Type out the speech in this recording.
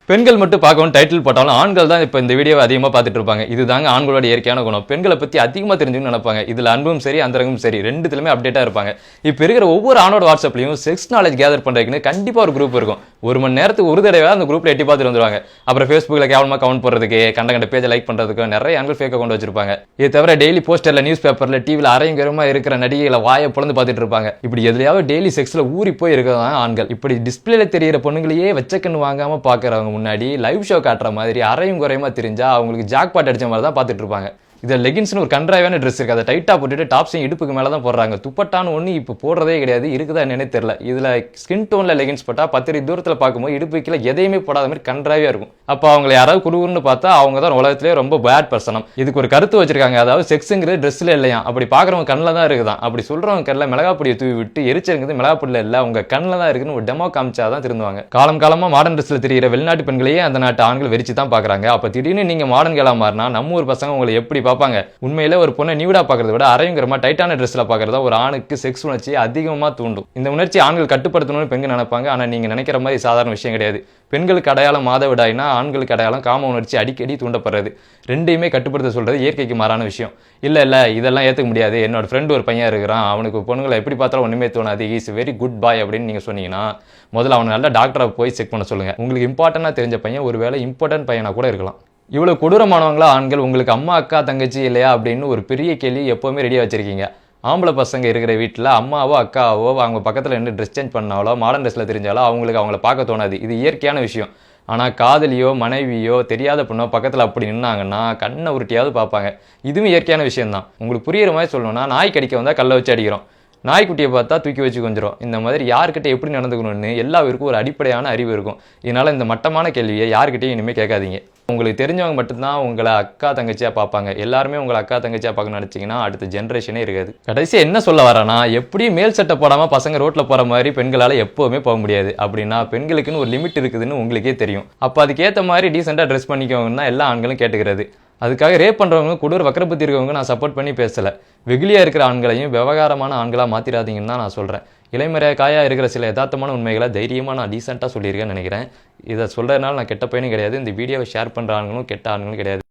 பெண்கள் மட்டும் பார்க்கவும் டைட்டில் போட்டாலும் ஆண்கள் தான் இப்போ இந்த வீடியோவை அதிகமாக பார்த்துட்டு இருப்பாங்க. இதுதாங்க ஆண்களோட இயற்கையான குணம். பெண்களை பற்றி அதிகமாக தெரிஞ்சுன்னு நினைப்பாங்க. இதில் அன்பும் சரி அந்தரங்கும் சரி ரெண்டுத்துலையுமே அப்டேட்டாக இருப்பாங்க. இப்போ இருக்கிற ஒவ்வொரு ஆணோட வாட்ஸ்அப்லையும் செக்ஸ் நாலேஜ் கேதர் பண்ணுறதுக்குன்னு கண்டிப்பாக ஒரு குரூப் இருக்கும். ஒரு மணி நேரத்துக்கு ஒரு தடவை அந்த குரூப்பில் எட்டி பார்த்துட்டு வந்துருவாங்க. அப்புறம் ஃபேஸ்புக்கில் கேவலமாக கவுண்ட் போடுறதுக்கு கண்ட பேஜை லைக் பண்ணுறதுக்கு நிறைய ஆண்கள் ஃபேக் அக்கௌண்ட் வச்சிருப்பாங்க. இது தவிர டெய்லி போஸ்டரில் நியூஸ் பேப்பரில் டிவியில் அரையங்கரமாக இருக்கிற நடிகைகளை வாயை புலந்து பார்த்துட்டு இருப்பாங்க. இப்படி எதுலையாவது டெய்லி செக்ஸில் ஊறி போய் இருக்கிறதான் ஆண்கள். இப்படி டிஸ்பிளேல தெரியிற பொண்ணுங்களையே வச்சக்கன்னு வாங்காமல் பார்க்குறவங்க முன்னாடி லைவ் ஷோ காட்டுற மாதிரி அரையும் குறையுமா தெரிஞ்சா அவங்களுக்கு ஜாக் பாட் அடிச்ச மாதிரி தான் பார்த்துட்டு இருப்பாங்க. இதில் லெகின்ஸ்னு ஒரு கன்றாவான ட்ரெஸ் இருக்குது. அதை டைட்டாக போட்டுட்டு டாப்ஸையும் இடுப்புக்கு மேலே தான் போடுறாங்க. துப்பட்டான்னு ஒன்று இப்போ போடுறதே கிடையாது. இருக்குதா என்னன்னே தெரியல. இதில் ஸ்கின் டோனில் லெகின்ஸ் போட்டால் 10 தூரத்தில் பார்க்கும்போது இடுப்பு கீழே எதையுமே போடாத மாதிரி கன்றாவே இருக்கும். அப்போ அவங்களை யாராவது குருன்னு பார்த்தா அவங்க தான் உலகத்திலேயே ரொம்ப பேட் பர்சனம். இதுக்கு ஒரு கருத்து வச்சிருக்காங்க. அதாவது செக்ஸுங்கிறது ட்ரெஸ்ஸில் இல்லையா, அப்படி பார்க்குறவங்க கண்ணில் தான் இருக்குதான். அப்படி சொல்கிறவங்க கண்ணில் மிளகாப்பொடியை தூவி விட்டு எரிச்சிருக்கிறது மிளகாப்பொடியில் இல்லை உங்கள் கண்ணில் தான் இருக்குன்னு ஒரு டெமோ காமிச்சா தான் திருந்துவாங்க. காலம் காலமாக மாடர்ன் ட்ரெஸ்ஸில் தெரிகிற வெளிநாட்டு பெண்களையே அந்த நாட்டு ஆண்கள் வெறிச்சு தான் பார்க்குறாங்க. அப்போ திடீர்னு நீங்கள் மாடர்ன் கேளாக மாறினா நம்ம ஊர் பசங்க உங்களை எப்படி பார்ப்பாங்க? உண்மையில ஒரு பொண்ணை நியூடா பார்க்கறத விட அரையுங்கிரமா டைட்டான ட்ரெஸ்ல பார்க்கறதா ஒரு ஆணுக்கு செக்ஸ் உணர்ச்சியை அதிகமாக தூண்டும். இந்த உணர்ச்சி ஆண்கள் கட்டுப்படுத்தணும்னு பெண்கள் நினைப்பாங்க. ஆனால் நீங்க நினைக்கிற மாதிரி சாதாரண விஷயம் கிடையாது. பெண்களுக்கு அடையாளம் மாதவிடாய்னா ஆண்களுக்கு அடையாளம் காம உணர்ச்சி அடிக்கடி தூண்டப்படுறது. ரெண்டையுமே கட்டுப்படுத்த சொல்றது இயற்கைக்கு மாறான விஷயம். இல்ல இதெல்லாம் ஏற்றுக்க முடியாது. என்னோட ஃப்ரெண்ட் ஒரு பையன் இருக்கிறான், அவனுக்கு பொண்ணுங்களை எப்படி பார்த்தாலும் ஒன்றுமே தோணாது, இஸ் வெரி குட் பாய் அப்படின்னு நீங்க சொன்னீங்கன்னா முதல்ல அவனை நல்ல டாக்டரை போய் செக் பண்ண சொல்லுங்க. உங்களுக்கு இம்பார்ட்டன்டா தெரிஞ்ச பையன் ஒருவேளை இம்பார்ட்டன்ட் பையனா கூட இருக்கலாம். இவ்வளோ கொடூரமானவங்களா ஆண்கள்? உங்களுக்கு அம்மா அக்கா தங்கச்சி இல்லையா அப்படின்னு ஒரு பெரிய கேள்வி எப்போவுமே ரெடியாக வச்சிருக்கீங்க. ஆம்பளை பசங்க இருக்கிற வீட்டில் அம்மாவோ அக்காவோ அவங்க பக்கத்தில் நின்று ட்ரெஸ் சேஞ்ச் பண்ணாலோ மாடர்ன் ட்ரெஸ்ஸில் தெரிஞ்சாலோ அவங்களுக்கு அவங்கள பார்க்க தோணாது. இது இயற்கையான விஷயம். ஆனால் காதலியோ மனைவியோ தெரியாத பொண்ணோ பக்கத்தில் அப்படி நின்னாங்கன்னா கண்ணை உருட்டியாவது பார்ப்பாங்க. இதுவும் இயற்கையான விஷயம்தான். உங்களுக்கு புரியுற மாதிரி சொல்லணும்னா நாய் கடிக்க வந்தால் கல்லை வச்சு அடிக்கிறோம், நாய்க்குட்டியை பார்த்தா தூக்கி வச்சு கொஞ்சம். இந்த மாதிரி யார்கிட்ட எப்படி நடந்துக்கணும்னு எல்லாருக்கும் ஒரு அடிப்படையான அறிவு இருக்கும். இதனால் இந்த மட்டமான கேள்வியை யார்கிட்டையும் இனிமேல் கேட்காதீங்க. உங்களுக்கு தெரிஞ்சவங்க மட்டும்தான் உங்களை அக்கா தங்கச்சியாக பார்ப்பாங்க. எல்லாருமே உங்களை அக்கா தங்கச்சியாக பார்க்கணும்னு நினச்சிங்கன்னா அடுத்த ஜென்ரேஷனே இருக்காது. கடைசியாக என்ன சொல்ல வரேன்னா, எப்படியும் மேல் சட்டை போடாமல் பசங்க ரோட்டில் போகிற மாதிரி பெண்களால் எப்போவுமே போக முடியாது. அப்படின்னா பெண்களுக்குன்னு ஒரு லிமிட் இருக்குதுன்னு உங்களுக்கே தெரியும். அப்போ அதுக்கேற்ற மாதிரி டீசெண்டாக ட்ரெஸ் பண்ணிக்கோங்கன்னா எல்லா ஆண்களும் கேட்டுக்கிறது. அதுக்காக ரேப் பண்ணுறவங்க கொடூர வக்கரபுத்தி இருக்கவங்க நான் சப்போர்ட் பண்ணி பேசலை. வெகுளியாக இருக்கிற ஆண்களையும் விவகாரமான ஆண்களாக மாற்றிடாதீங்கன்னு தான் நான் சொல்கிறேன். இளைமறையாக்காயாக இருக்கிற சில யதார்த்தமான உண்மைகளை தைரியமாக நான் டீசெண்டாக சொல்லியிருக்கேன்னு நினைக்கிறேன். இதை சொல்கிறதுனால நான் கெட்ட பையனும் கிடையாது. இந்த வீடியோவை ஷேர் பண்ணுற ஆண்களும் கெட்ட ஆண்களும் கிடையாது.